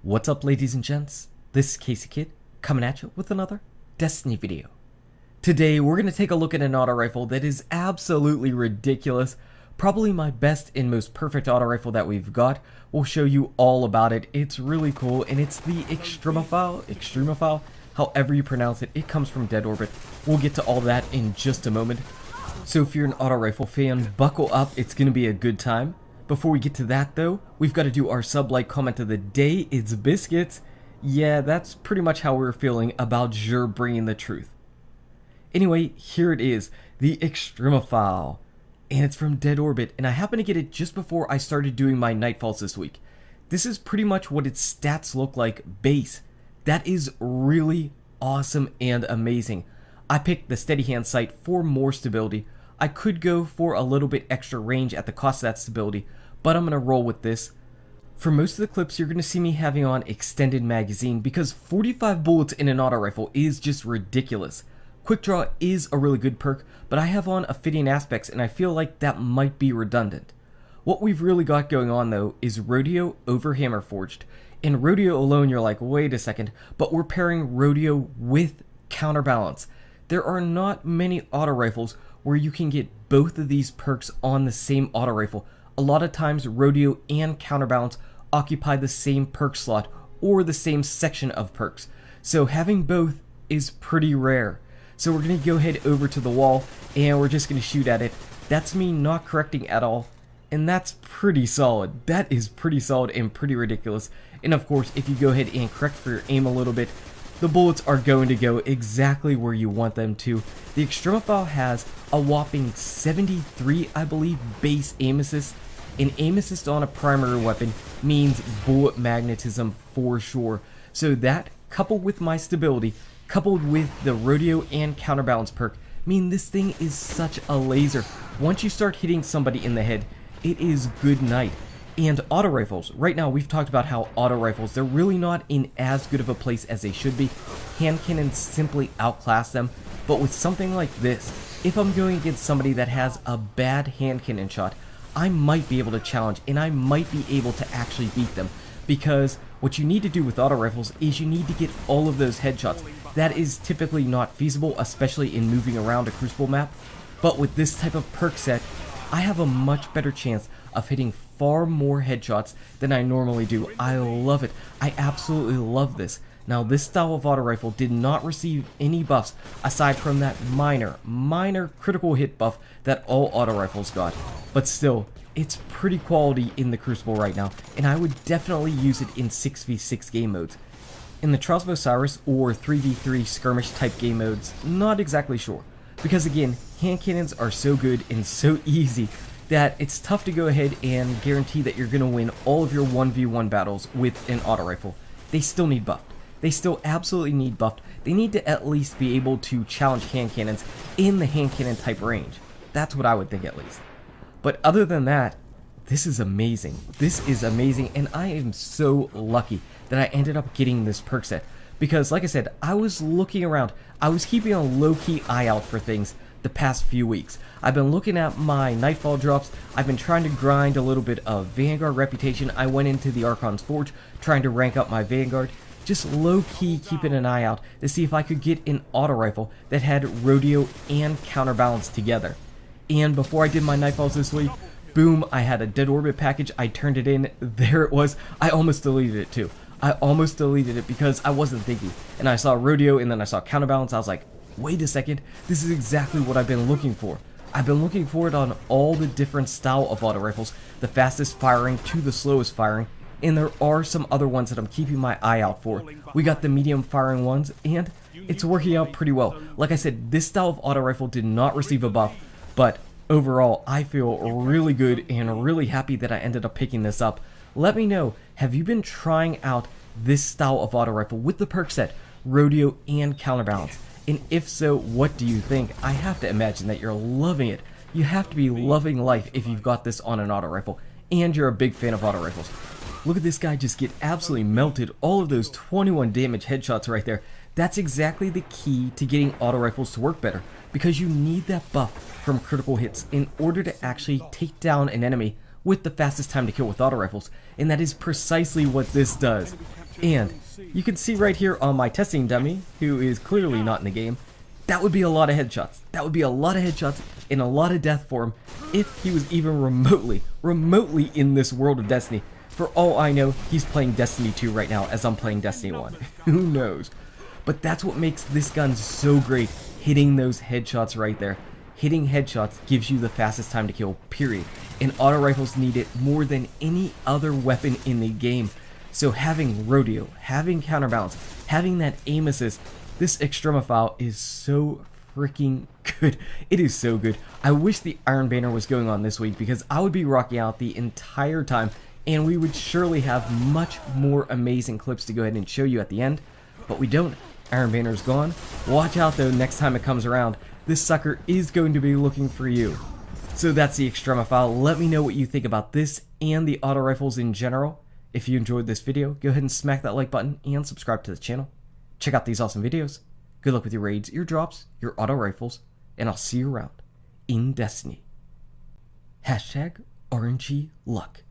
What's up, ladies and gents? This is KSigKid coming at you with another Destiny video. Today we're going to take a look at an auto rifle that is absolutely ridiculous. Probably my best and most perfect auto rifle that we've got. We'll show you all about it. It's really cool, and it's the Extremophile, however you pronounce it. It comes from Dead Orbit. We'll get to all that in just a moment. So if you're an auto rifle fan, buckle up. It's going to be a good time. Before we get to that though, we've got to do our sub-like comment of the day. It's biscuits. Yeah, that's pretty much how we're feeling about Xur bringing the truth. Anyway, here it is, the Extremophile. And it's from Dead Orbit, and I happened to get it just before I started doing my Nightfalls this week. This is pretty much what its stats look like base. That is really awesome and amazing. I picked the steady hand sight for more stability. I could go for a little bit extra range at the cost of that stability, but I'm going to roll with this. For most of the clips, you're going to see me having on extended magazine because 45 bullets in an auto rifle is just ridiculous. Quick draw is a really good perk, but I have on Ophidian aspects and I feel like that might be redundant. What we've really got going on though is Rodeo over Hammerforged. In Rodeo alone you're like, wait a second, but we're pairing Rodeo with Counterbalance. There are not many auto rifles where you can get both of these perks on the same auto rifle. A lot of times Rodeo and Counterbalance occupy the same perk slot or the same section of perks. So having both is pretty rare. So we're going to go ahead over to the wall and we're just going to shoot at it. That's me not correcting at all. And that's pretty solid. That is pretty solid and pretty ridiculous. And of course, if you go ahead and correct for your aim a little bit, the bullets are going to go exactly where you want them to. The Extremophile has a whopping 73, I believe, base aim assist. And aim assist on a primary weapon means bullet magnetism for sure. So that, coupled with my stability, coupled with the Rodeo and Counterbalance perk, mean this thing is such a laser. Once you start hitting somebody in the head, it is good night. And auto rifles, right now we've talked about how auto rifles, they're really not in as good of a place as they should be. Hand cannons simply outclass them, but with something like this, if I'm going against somebody that has a bad hand cannon shot, I might be able to challenge and I might be able to actually beat them. Because what you need to do with auto rifles is you need to get all of those headshots. That is typically not feasible, especially in moving around a Crucible map. But with this type of perk set, I have a much better chance of hitting far more headshots than I normally do. I love it. I absolutely love this. Now, this style of auto rifle did not receive any buffs aside from that minor critical hit buff that all auto rifles got. But still, it's pretty quality in the Crucible right now, and I would definitely use it in 6v6 game modes. In the Trials of Osiris or 3v3 skirmish type game modes, not exactly sure. Because again, hand cannons are so good and so easy that it's tough to go ahead and guarantee that you're going to win all of your 1v1 battles with an auto rifle. They still need buffed. They still absolutely need buffed. They need to at least be able to challenge hand cannons in the hand cannon type range. That's what I would think at least. But other than that, this is amazing. This is amazing, and I am so lucky that I ended up getting this perk set. Because like I said, I was looking around. I was keeping a low-key eye out for things the past few weeks. I've been looking at my Nightfall drops. I've been trying to grind a little bit of Vanguard reputation. I went into the Archon's Forge trying to rank up my Vanguard. Just low-key keeping an eye out to see if I could get an auto rifle that had Rodeo and Counterbalance together. And before I did my Nightfalls this week, boom, I had a Dead Orbit package. I turned it in. There it was. I almost deleted it too. I almost deleted it because I wasn't thinking. And I saw Rodeo and then I saw Counterbalance. I was like, wait a second. This is exactly what I've been looking for. I've been looking for it on all the different style of auto rifles. The fastest firing to the slowest firing. And there are some other ones that I'm keeping my eye out for. We got the medium firing ones and it's working out pretty well. Like I said, this style of auto rifle did not receive a buff. But overall, I feel really good and really happy that I ended up picking this up. Let me know, have you been trying out this style of auto rifle with the perk set, Rodeo and Counterbalance? And if so, what do you think? I have to imagine that you're loving it. You have to be loving life if you've got this on an auto rifle and you're a big fan of auto rifles. Look at this guy just get absolutely melted. All of those 21 damage headshots right there. That's exactly the key to getting auto rifles to work better, because you need that buff from critical hits in order to actually take down an enemy with the fastest time to kill with auto rifles, and that is precisely what this does. And you can see right here on my testing dummy, who is clearly not in the game, that would be a lot of headshots. That would be a lot of headshots and a lot of death for him if he was even remotely in this world of Destiny. For all I know, he's playing Destiny 2 right now as I'm playing Destiny 1. Who knows? But that's what makes this gun so great, hitting those headshots right there. Hitting headshots gives you the fastest time to kill, period. And auto rifles need it more than any other weapon in the game. So having rodeo, having counterbalance, having that aim assist, this Extremophile is so freaking good. It is so good. I wish the Iron Banner was going on this week because I would be rocking out the entire time and we would surely have much more amazing clips to go ahead and show you at the end. But we don't. Iron Banner's gone. Watch out though, next time it comes around, this sucker is going to be looking for you. So that's the Extremophile. Let me know what you think about this and the auto rifles in general. If you enjoyed this video, go ahead and smack that like button and subscribe to the channel. Check out these awesome videos. Good luck with your raids, your drops, your auto rifles, and I'll see you around in Destiny. #RNG Luck.